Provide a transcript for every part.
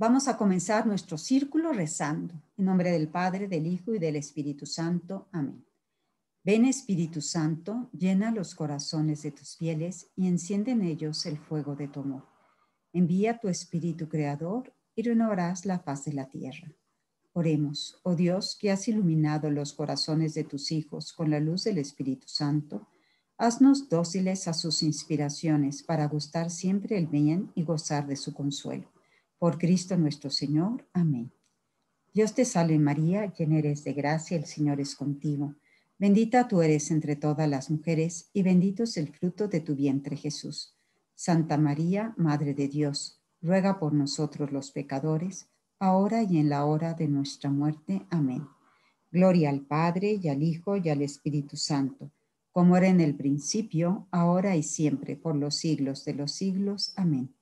Vamos a comenzar nuestro círculo rezando. En nombre del Padre, del Hijo y del Espíritu Santo. Amén. Ven, Espíritu Santo, llena los corazones de tus fieles y enciende en ellos el fuego de tu amor. Envía tu Espíritu Creador y renovarás la faz de la tierra. Oremos, oh Dios, que has iluminado los corazones de tus hijos con la luz del Espíritu Santo. Haznos dóciles a sus inspiraciones para gustar siempre el bien y gozar de su consuelo. Por Cristo nuestro Señor. Amén. Dios te salve María, llena eres de gracia, el Señor es contigo. Bendita tú eres entre todas las mujeres y bendito es el fruto de tu vientre Jesús. Santa María, Madre de Dios, ruega por nosotros los pecadores, ahora y en la hora de nuestra muerte. Amén. Gloria al Padre, y al Hijo, y al Espíritu Santo, como era en el principio, ahora y siempre, por los siglos de los siglos. Amén.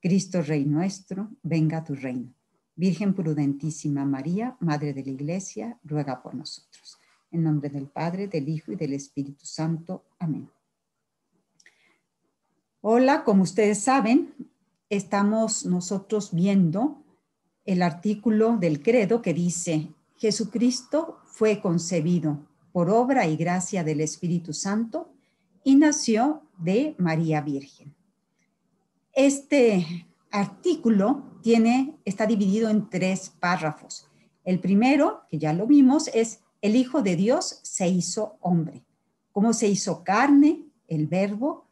Cristo Rey nuestro, venga a tu reino. Virgen prudentísima María, Madre de la Iglesia, ruega por nosotros. En nombre del Padre, del Hijo y del Espíritu Santo. Amén. Hola, como ustedes saben, estamos nosotros viendo el artículo del credo que dice: Jesucristo fue concebido por obra y gracia del Espíritu Santo y nació de María Virgen. Este artículo está dividido en 3 párrafos. El primero, que ya lo vimos, es: el Hijo de Dios se hizo hombre. Cómo se hizo carne, el verbo,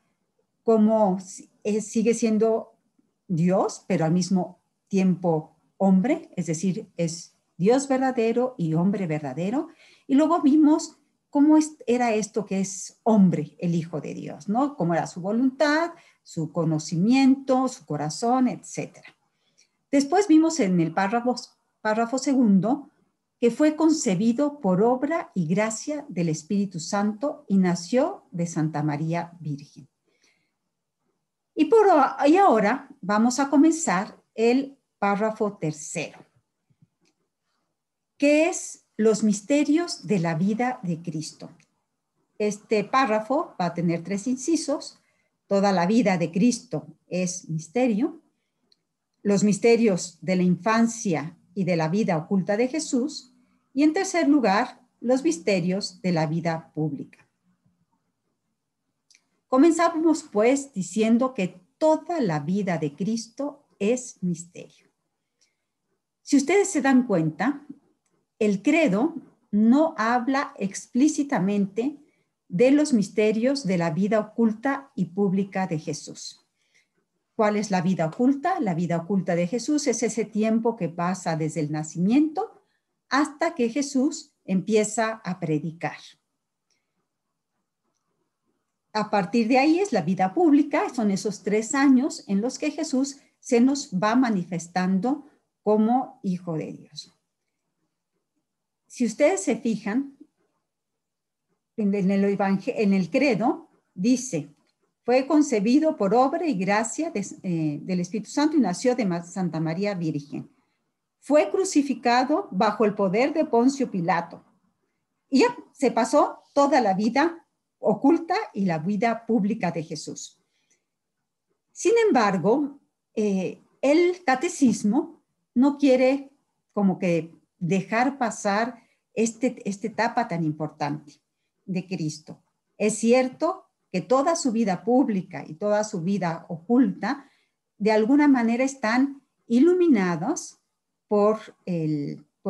cómo sigue siendo Dios, pero al mismo tiempo hombre, es decir, es Dios verdadero y hombre verdadero. Y luego vimos cómo era esto que es hombre, el Hijo de Dios, ¿no? Cómo era su voluntad, su conocimiento, su corazón, etc. Después vimos en el párrafo segundo que fue concebido por obra y gracia del Espíritu Santo y nació de Santa María Virgen. Y ahora vamos a comenzar el párrafo tercero, que es los misterios de la vida de Cristo. Este párrafo va a tener 3 incisos. Toda la vida de Cristo es misterio. Los misterios de la infancia y de la vida oculta de Jesús. Y en tercer lugar, los misterios de la vida pública. Comenzamos pues diciendo que toda la vida de Cristo es misterio. Si ustedes se dan cuenta, el credo no habla explícitamente de los misterios de la vida oculta y pública de Jesús. ¿Cuál es la vida oculta? La vida oculta de Jesús es ese tiempo que pasa desde el nacimiento hasta que Jesús empieza a predicar. A partir de ahí es la vida pública, son esos 3 años en los que Jesús se nos va manifestando como Hijo de Dios. Si ustedes se fijan, en el credo dice: fue concebido por obra y gracia del Espíritu Santo y nació de Santa María Virgen. Fue crucificado bajo el poder de Poncio Pilato. Y ya se pasó toda la vida oculta y la vida pública de Jesús. Sin embargo, el catecismo no quiere como que dejar pasar esta etapa tan importante de Cristo. Es cierto que toda su vida pública y toda su vida oculta de alguna manera están iluminados por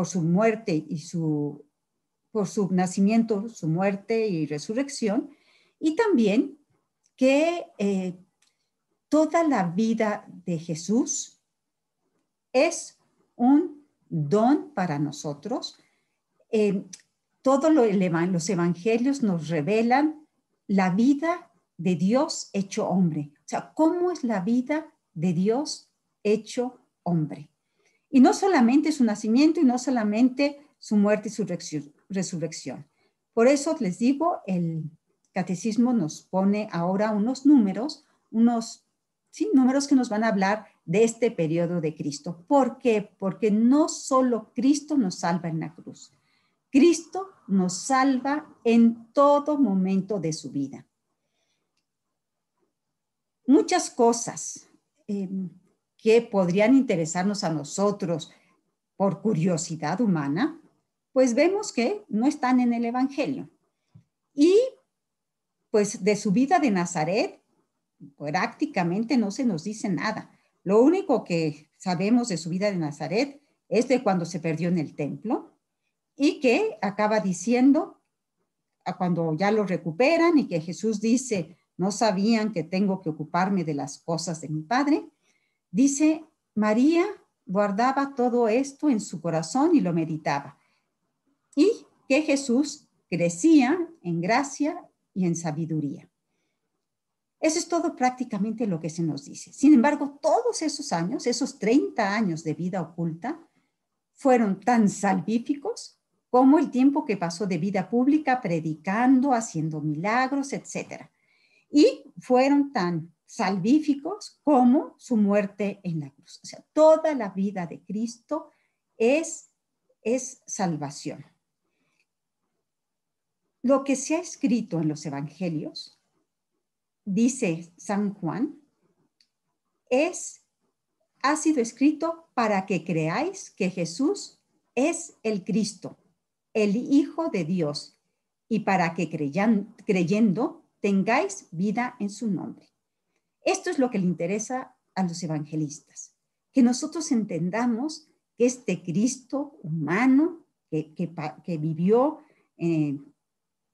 su muerte y por su nacimiento, su muerte y resurrección, y también que toda la vida de Jesús es un don para nosotros. Todos los evangelios nos revelan la vida de Dios hecho hombre. O sea, ¿cómo es la vida de Dios hecho hombre? Y no solamente su nacimiento y no solamente su muerte y su resurrección. Por eso les digo, el catecismo nos pone ahora unos números que nos van a hablar de este periodo de Cristo. ¿Por qué? Porque no solo Cristo nos salva en la cruz. Cristo nos salva en todo momento de su vida. Muchas cosas que podrían interesarnos a nosotros por curiosidad humana, pues vemos que no están en el Evangelio. Y pues de su vida de Nazaret prácticamente no se nos dice nada. Lo único que sabemos de su vida de Nazaret es de cuando se perdió en el templo y que acaba diciendo, cuando ya lo recuperan y que Jesús dice, no sabían que tengo que ocuparme de las cosas de mi Padre, dice, María guardaba todo esto en su corazón y lo meditaba. Y que Jesús crecía en gracia y en sabiduría. Eso es todo prácticamente lo que se nos dice. Sin embargo, todos esos años, esos 30 años de vida oculta, fueron tan salvíficos como el tiempo que pasó de vida pública predicando, haciendo milagros, etc. Y fueron tan salvíficos como su muerte en la cruz. O sea, toda la vida de Cristo es salvación. Lo que se ha escrito en los evangelios, dice San Juan, ha sido escrito para que creáis que Jesús es el Cristo, el Hijo de Dios, y para que creyendo tengáis vida en su nombre. Esto es lo que le interesa a los evangelistas, que nosotros entendamos que este Cristo humano que vivió en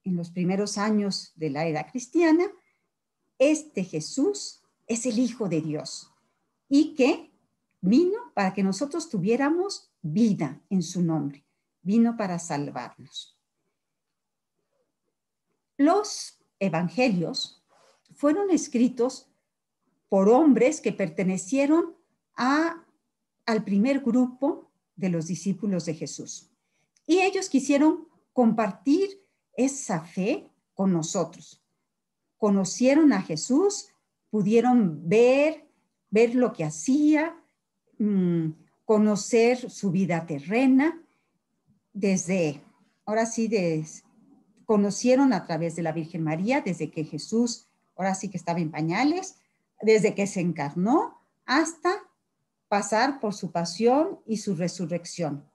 los primeros años de la era cristiana, este Jesús es el Hijo de Dios y que vino para que nosotros tuviéramos vida en su nombre, vino para salvarnos. Los evangelios fueron escritos por hombres que pertenecieron al primer grupo de los discípulos de Jesús. Y ellos quisieron compartir esa fe con nosotros. Conocieron a Jesús, pudieron ver lo que hacía, conocer su vida terrena, conocieron a través de la Virgen María, desde que Jesús, ahora sí que estaba en pañales, desde que se encarnó hasta pasar por su pasión y su resurrección.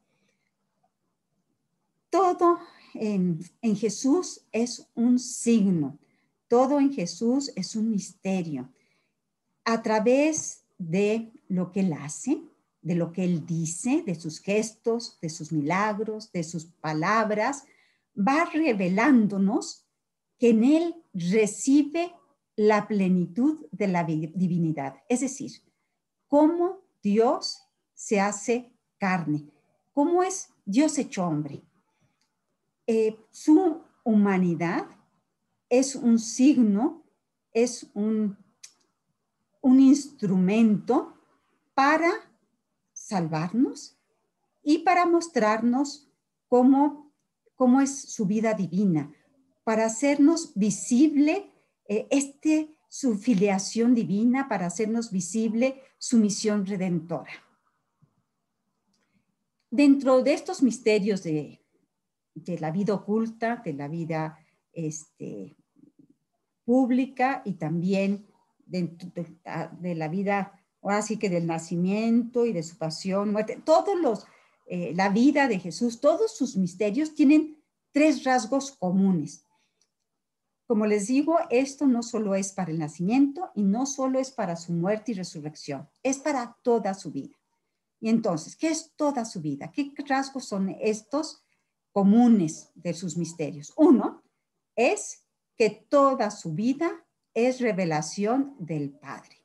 Todo en Jesús es un signo, todo en Jesús es un misterio. A través de lo que Él hace, de lo que Él dice, de sus gestos, de sus milagros, de sus palabras, va revelándonos que en Él recibe la plenitud de la divinidad. Es decir, cómo Dios se hace carne, cómo es Dios hecho hombre. Su humanidad es un signo, es un instrumento para salvarnos y para mostrarnos cómo es su vida divina, para hacernos visible su filiación divina, para hacernos visible su misión redentora. Dentro de estos misterios de la vida oculta, de la vida pública y también de la vida, ahora sí que del nacimiento y de su pasión, muerte, la vida de Jesús, todos sus misterios tienen 3 rasgos comunes. Como les digo, esto no solo es para el nacimiento y no solo es para su muerte y resurrección, es para toda su vida. Y entonces, ¿qué es toda su vida? ¿Qué rasgos son estos comunes de sus misterios? Uno es que toda su vida es revelación del Padre.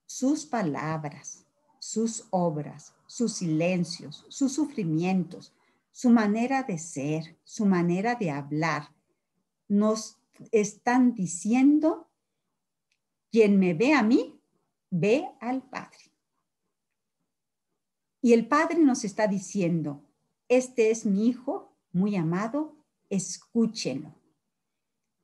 Sus palabras, sus obras, sus silencios, sus sufrimientos, su manera de ser, su manera de hablar, nos están diciendo, quien me ve a mí, ve al Padre. Y el Padre nos está diciendo, este es mi Hijo muy amado, escúchenlo.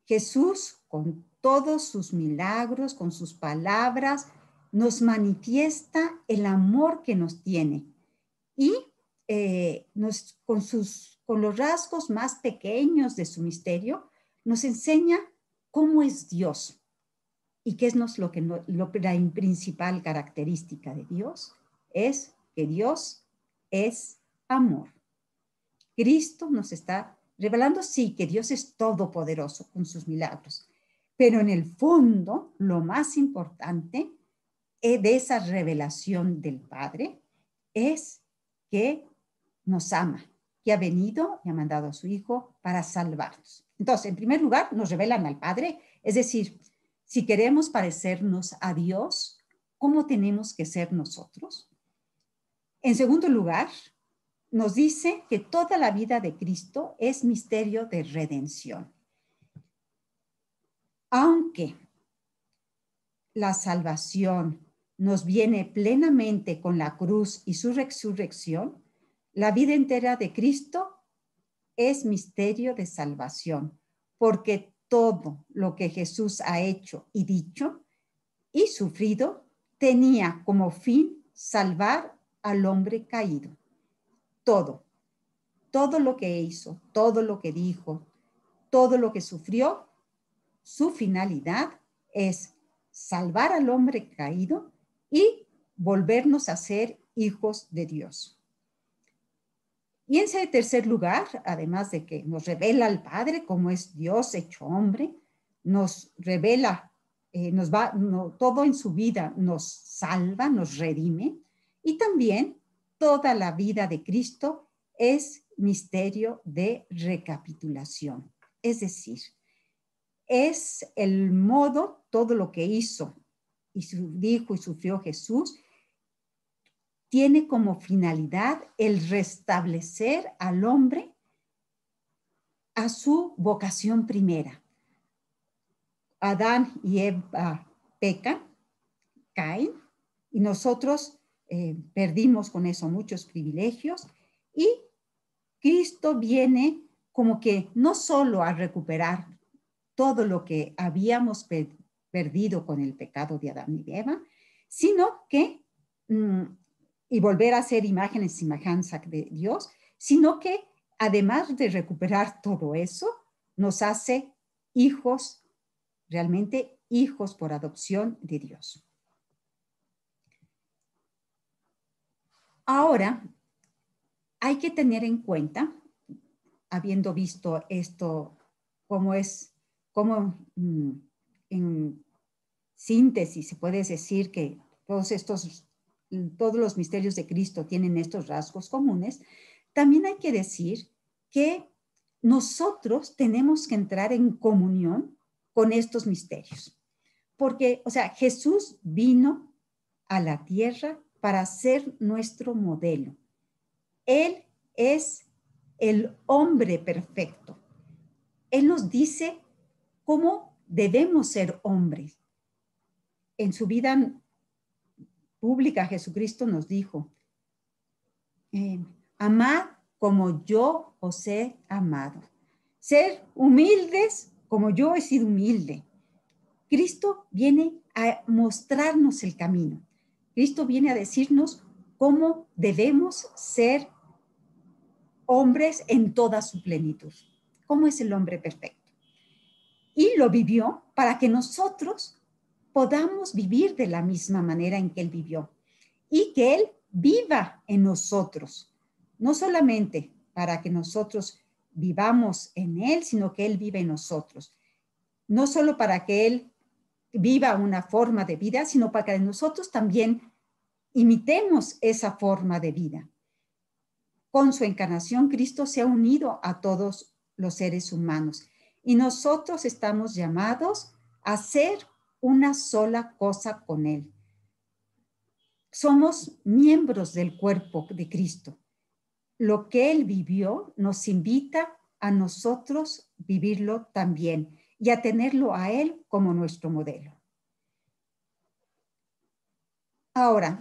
Jesús, con todos sus milagros, con sus palabras, nos manifiesta el amor que nos tiene. Y con los rasgos más pequeños de su misterio, nos enseña cómo es Dios. ¿Y qué es la principal característica de Dios? Es que Dios es amor. Cristo nos está revelando, sí, que Dios es todopoderoso con sus milagros, pero en el fondo, lo más importante de esa revelación del Padre es que nos ama, que ha venido y ha mandado a su Hijo para salvarnos. Entonces, en primer lugar, nos revelan al Padre, es decir, si queremos parecernos a Dios, ¿cómo tenemos que ser nosotros? En segundo lugar, nos dice que toda la vida de Cristo es misterio de redención. Aunque la salvación nos viene plenamente con la cruz y su resurrección, la vida entera de Cristo es misterio de salvación, porque todo lo que Jesús ha hecho y dicho y sufrido tenía como fin salvar al hombre caído. Todo lo que hizo, todo lo que dijo, todo lo que sufrió, su finalidad es salvar al hombre caído y volvernos a ser hijos de Dios. Y en tercer lugar, además de que nos revela al Padre como es Dios hecho hombre, nos revela, todo en su vida nos salva, nos redime, y también toda la vida de Cristo es misterio de recapitulación. Es decir, es el modo, todo lo que hizo y dijo y sufrió Jesús, tiene como finalidad el restablecer al hombre a su vocación primera. Adán y Eva pecan, caen, y nosotros perdimos con eso muchos privilegios, y Cristo viene como que no solo a recuperar todo lo que habíamos perdido con el pecado de Adán y de Eva, sino que, y volver a ser imagen y semejanza de Dios, sino que además de recuperar todo eso, nos hace hijos, realmente hijos por adopción de Dios. Ahora, hay que tener en cuenta, habiendo visto esto, cómo en síntesis se puede decir que todos los misterios de Cristo tienen estos rasgos comunes, también hay que decir que nosotros tenemos que entrar en comunión con estos misterios. Porque, o sea, Jesús vino a la tierra para ser nuestro modelo. Él es el hombre perfecto. Él nos dice cómo debemos ser hombres. En su vida pública, Jesucristo nos dijo, amad como yo os he amado. Ser humildes como yo he sido humilde. Cristo viene a mostrarnos el camino. Cristo viene a decirnos cómo debemos ser hombres en toda su plenitud. ¿Cómo es el hombre perfecto? Y lo vivió para que nosotros podamos vivir de la misma manera en que Él vivió y que Él viva en nosotros, no solamente para que nosotros vivamos en Él, sino que Él vive en nosotros. No solo para que Él viva una forma de vida, sino para que nosotros también imitemos esa forma de vida. Con su encarnación, Cristo se ha unido a todos los seres humanos y nosotros estamos llamados a hacer una sola cosa con Él. Somos miembros del cuerpo de Cristo. Lo que Él vivió nos invita a nosotros vivirlo también y a tenerlo a Él como nuestro modelo. Ahora,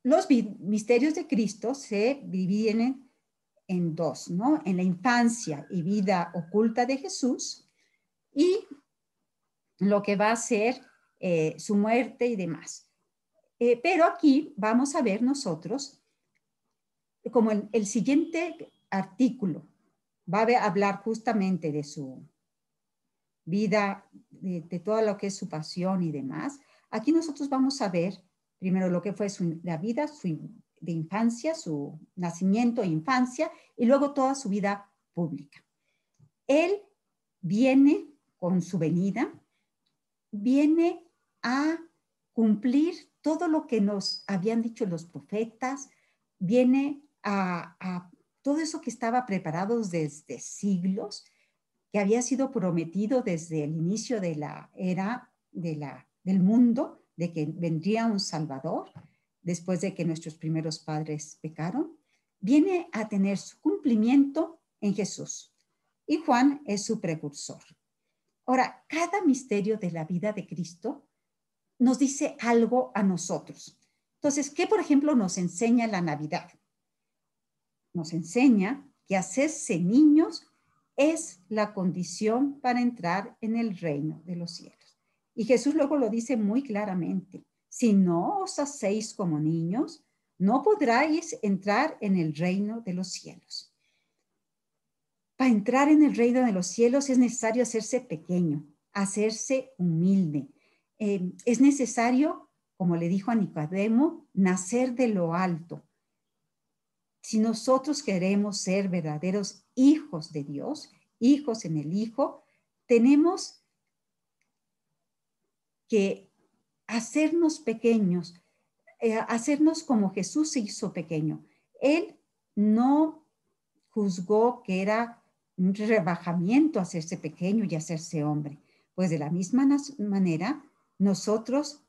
los misterios de Cristo se dividen en dos, ¿no? En la infancia y vida oculta de Jesús y lo que va a ser su muerte y demás. Pero aquí vamos a ver nosotros, como en el siguiente artículo va a hablar justamente de su vida, de todo lo que es su pasión y demás, aquí nosotros vamos a ver primero lo que fue la vida de infancia, su nacimiento e infancia, y luego toda su vida pública. Él viene con su venida, viene a cumplir todo lo que nos habían dicho los profetas, viene a todo eso que estaba preparado desde siglos, que había sido prometido desde el inicio de la era del mundo, de que vendría un Salvador, después de que nuestros primeros padres pecaron, viene a tener su cumplimiento en Jesús. Y Juan es su precursor. Ahora, cada misterio de la vida de Cristo nos dice algo a nosotros. Entonces, ¿qué, por ejemplo, nos enseña la Navidad? Nos enseña que hacerse niños es la condición para entrar en el reino de los cielos. Y Jesús luego lo dice muy claramente: si no os hacéis como niños, no podráis entrar en el reino de los cielos. Para entrar en el reino de los cielos es necesario hacerse pequeño, hacerse humilde. Es necesario, como le dijo a Nicodemo, nacer de lo alto. Si nosotros queremos ser verdaderos hijos de Dios, hijos en el Hijo, tenemos que hacernos pequeños, hacernos como Jesús se hizo pequeño. Él no juzgó que era un rebajamiento hacerse pequeño y hacerse hombre. Pues de la misma manera, nosotros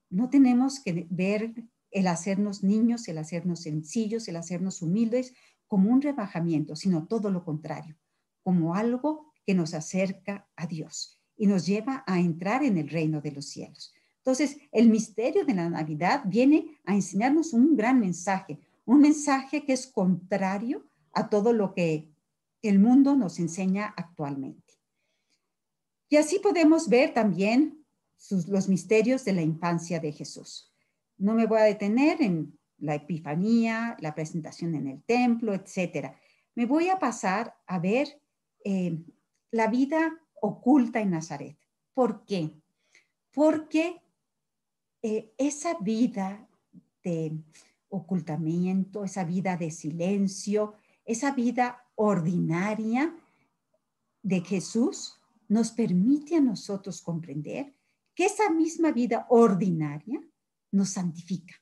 no tenemos que ver el hacernos niños, el hacernos sencillos, el hacernos humildes como un rebajamiento, sino todo lo contrario, como algo que nos acerca a Dios y nos lleva a entrar en el reino de los cielos. Entonces, el misterio de la Navidad viene a enseñarnos un gran mensaje, un mensaje que es contrario a todo lo que el mundo nos enseña actualmente. Y así podemos ver también los misterios de la infancia de Jesús. No me voy a detener en la Epifanía, la presentación en el templo, etcétera. Me voy a pasar a ver la vida oculta en Nazaret. ¿Por qué? Porque esa vida de ocultamiento, esa vida de silencio, esa vida ordinaria de Jesús nos permite a nosotros comprender que esa misma vida ordinaria nos santifica.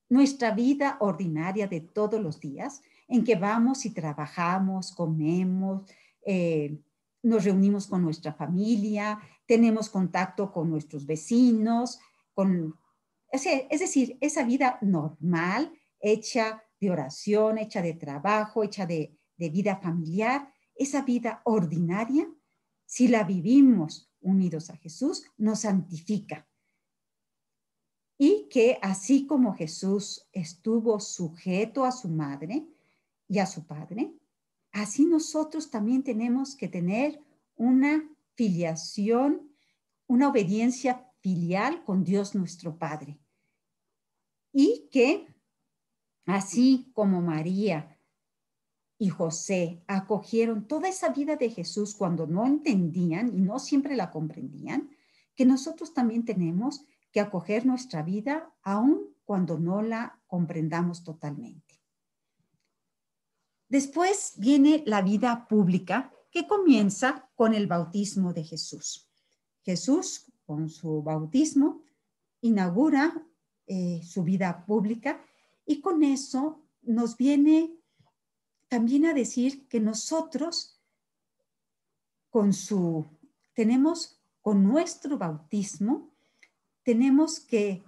Nuestra vida ordinaria de todos los días, en que vamos y trabajamos, comemos, nos reunimos con nuestra familia, tenemos contacto con nuestros vecinos, es decir, esa vida normal, hecha de oración, hecha de trabajo, hecha de vida familiar, esa vida ordinaria, si la vivimos unidos a Jesús, nos santifica. Y que así como Jesús estuvo sujeto a su madre y a su padre, así nosotros también tenemos que tener una filiación, una obediencia filial con Dios nuestro Padre. Y que así como María y José acogieron toda esa vida de Jesús cuando no entendían y no siempre la comprendían, que nosotros también tenemos que acoger nuestra vida aun cuando no la comprendamos totalmente. Después viene la vida pública, que comienza con el bautismo de Jesús. Jesús, con su bautismo, inaugura su vida pública, y con eso nos viene también a decir que nosotros tenemos con nuestro bautismo, tenemos que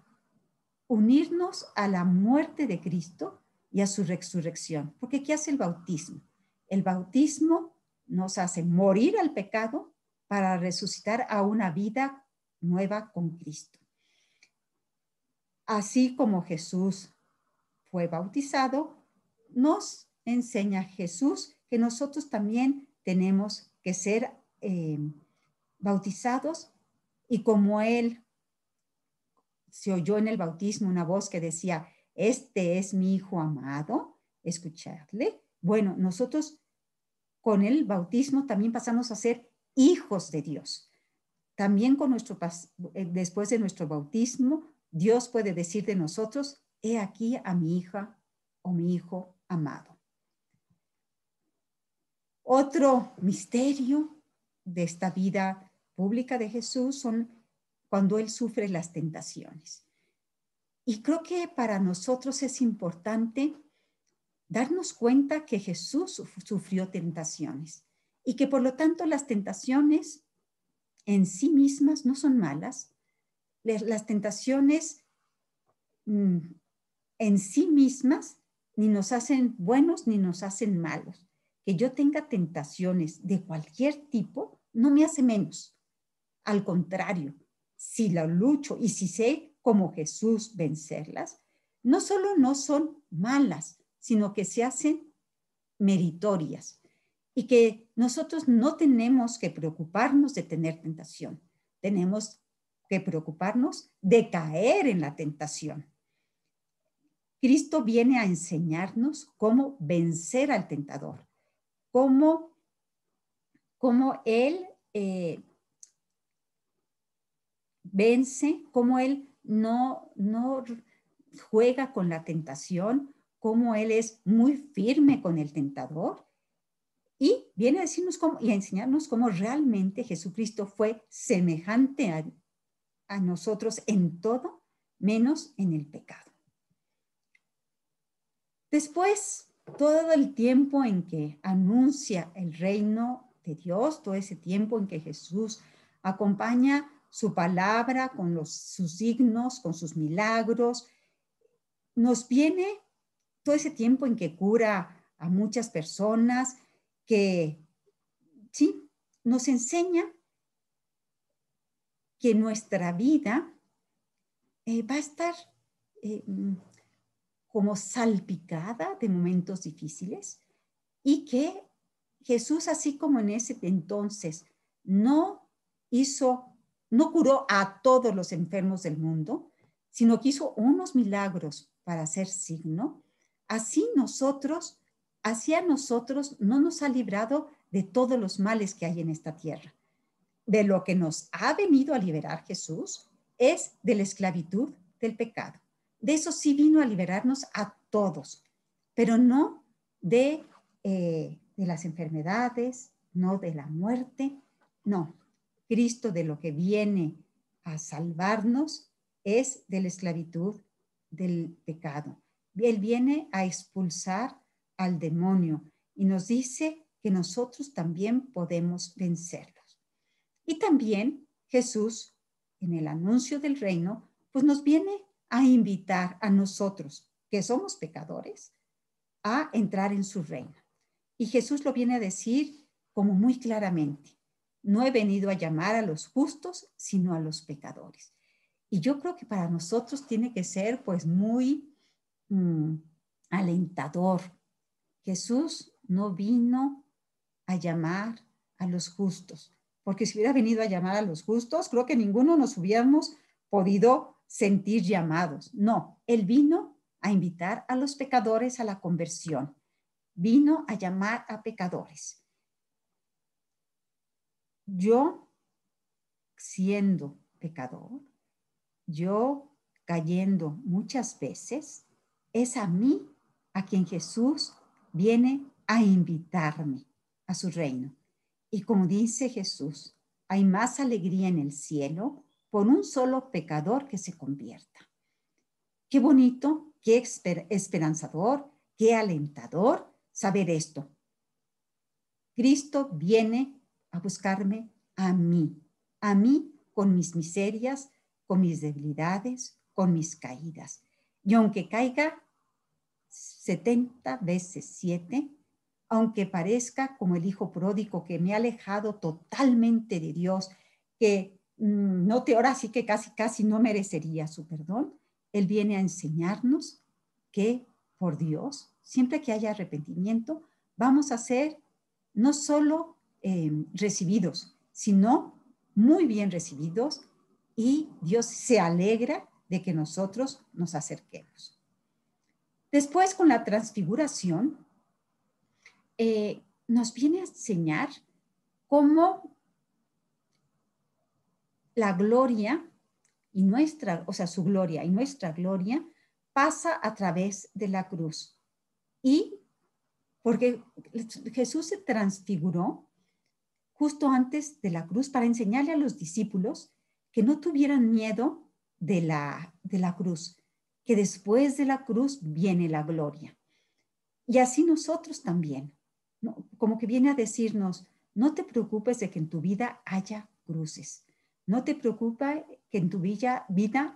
unirnos a la muerte de Cristo y a su resurrección. Porque ¿qué hace el bautismo? El bautismo nos hace morir al pecado para resucitar a una vida nueva con Cristo. Así como Jesús fue bautizado, nos enseña Jesús que nosotros también tenemos que ser bautizados, y como Él se oyó en el bautismo una voz que decía: este es mi Hijo amado, escucharle. Bueno, nosotros con el bautismo también pasamos a ser hijos de Dios. también después de nuestro bautismo, Dios puede decir de nosotros, he aquí a mi hija o mi hijo amado. Otro misterio de esta vida pública de Jesús son cuando Él sufre las tentaciones. Y creo que para nosotros es importante darnos cuenta que Jesús sufrió tentaciones y que por lo tanto las tentaciones en sí mismas no son malas. Las tentaciones en sí mismas ni nos hacen buenos ni nos hacen malos. Que yo tenga tentaciones de cualquier tipo no me hace menos. Al contrario, si la lucho y si sé como Jesús vencerlas, no solo no son malas, sino que se hacen meritorias y que nosotros no tenemos que preocuparnos de tener tentación. Tenemos que preocuparnos de caer en la tentación. Cristo viene a enseñarnos cómo vencer al tentador, cómo Él vence, cómo Él no juega con la tentación, cómo Él es muy firme con el tentador. Y viene a decirnos y a enseñarnos cómo realmente Jesucristo fue semejante a nosotros en todo, menos en el pecado. Después, todo el tiempo en que anuncia el reino de Dios, todo ese tiempo en que Jesús acompaña su palabra con sus signos, con sus milagros, nos viene todo ese tiempo en que cura a muchas personas, que sí, nos enseña que nuestra vida va a estar como salpicada de momentos difíciles y que Jesús, así como en ese entonces no curó a todos los enfermos del mundo, sino que hizo unos milagros para hacer signo, así hacia nosotros no nos ha librado de todos los males que hay en esta tierra. De lo que nos ha venido a liberar Jesús es de la esclavitud del pecado. De eso sí vino a liberarnos a todos, pero no de las enfermedades, no de la muerte, no. Cristo de lo que viene a salvarnos es de la esclavitud del pecado. Él viene a expulsar al demonio y nos dice que nosotros también podemos vencerlos. Y también Jesús, en el anuncio del reino, pues nos viene a invitar a nosotros, que somos pecadores, a entrar en su reino. Y Jesús lo viene a decir como muy claramente, no he venido a llamar a los justos, sino a los pecadores. Y yo creo que para nosotros tiene que ser pues muy alentador. Jesús no vino a llamar a los justos, porque si hubiera venido a llamar a los justos, creo que ninguno nos hubiéramos podido sentir llamados. No, Él vino a invitar a los pecadores a la conversión. Vino a llamar a pecadores. Yo, siendo pecador, yo cayendo muchas veces, es a mí a quien Jesús viene a invitarme a su reino. Y como dice Jesús, hay más alegría en el cielo por un solo pecador que se convierta. Qué bonito, qué esperanzador, qué alentador saber esto. Cristo viene a buscarme a mí con mis miserias, con mis debilidades, con mis caídas. Y aunque caiga 70 veces 7, aunque parezca como el hijo pródigo que me ha alejado totalmente de Dios, que ahora sí que casi no merecería su perdón, Él viene a enseñarnos que por Dios, siempre que haya arrepentimiento, vamos a ser no solo recibidos, sino muy bien recibidos, y Dios se alegra de que nosotros nos acerquemos. Después, con la transfiguración, nos viene a enseñar cómo la gloria y nuestra, o sea, su gloria y nuestra gloria pasa a través de la cruz. Y porque Jesús se transfiguró justo antes de la cruz para enseñarle a los discípulos que no tuvieran miedo de la cruz, que después de la cruz viene la gloria. Y así nosotros también, ¿no? Como que viene a decirnos, no te preocupes de que en tu vida haya cruces, no te preocupes que en tu vida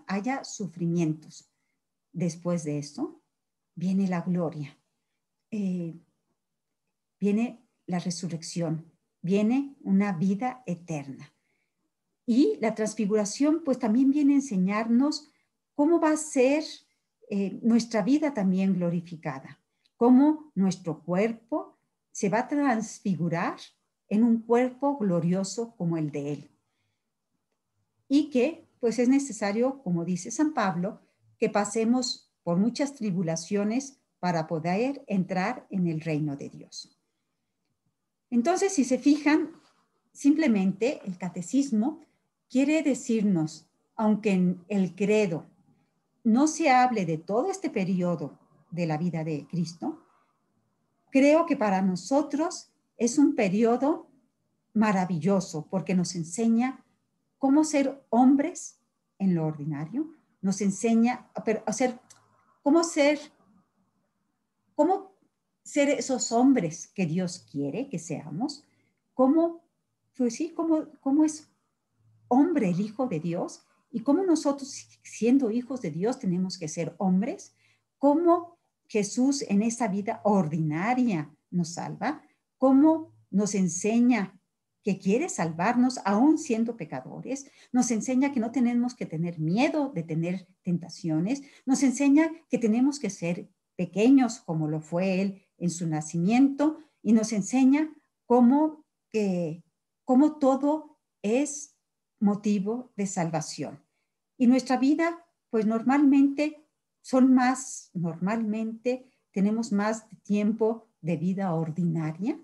haya sufrimientos. Después de esto, viene la gloria, viene la resurrección, viene una vida eterna. Y la transfiguración, pues también viene a enseñarnos cómo va a ser nuestra vida también glorificada, cómo nuestro cuerpo se va a transfigurar en un cuerpo glorioso como el de Él. Y que, pues es necesario, como dice San Pablo, que pasemos por muchas tribulaciones para poder entrar en el reino de Dios. Entonces, si se fijan, simplemente el catecismo quiere decirnos, aunque en el credo no se hable de todo este periodo de la vida de Cristo, creo que para nosotros es un periodo maravilloso porque nos enseña cómo ser hombres en lo ordinario, nos enseña cómo ser esos hombres que Dios quiere que seamos, cómo es hombre el Hijo de Dios y cómo nosotros, siendo hijos de Dios, tenemos que ser hombres, cómo Jesús en esa vida ordinaria nos salva, cómo nos enseña que quiere salvarnos aún siendo pecadores, nos enseña que no tenemos que tener miedo de tener tentaciones, nos enseña que tenemos que ser pequeños como lo fue Él en su nacimiento y nos enseña cómo todo es motivo de salvación. Y nuestra vida, pues normalmente tenemos más tiempo de vida ordinaria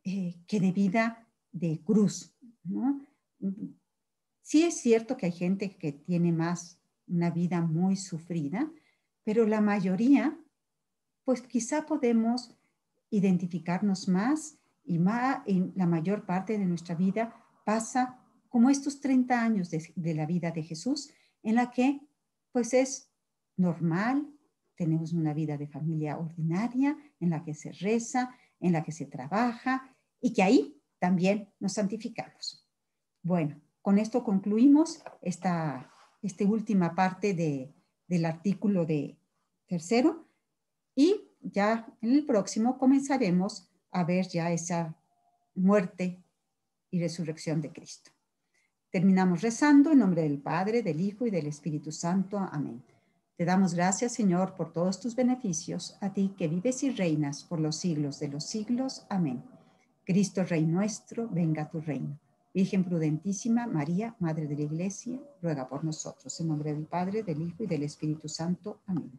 que de vida de cruz, ¿no? Sí es cierto que hay gente que tiene más una vida muy sufrida, pero la mayoría, pues quizá podemos identificarnos más y la mayor parte de nuestra vida pasa como estos 30 años de la vida de Jesús, en la que pues es normal, tenemos una vida de familia ordinaria, en la que se reza, en la que se trabaja y que ahí también nos santificamos. Bueno, con esto concluimos esta última parte del artículo de tercero y ya en el próximo comenzaremos a ver ya esa muerte y resurrección de Cristo. Terminamos rezando en nombre del Padre, del Hijo y del Espíritu Santo. Amén. Te damos gracias, Señor, por todos tus beneficios, a ti que vives y reinas por los siglos de los siglos. Amén. Cristo, Rey nuestro, venga a tu reino. Virgen prudentísima, María, Madre de la Iglesia, ruega por nosotros. En nombre del Padre, del Hijo y del Espíritu Santo. Amén.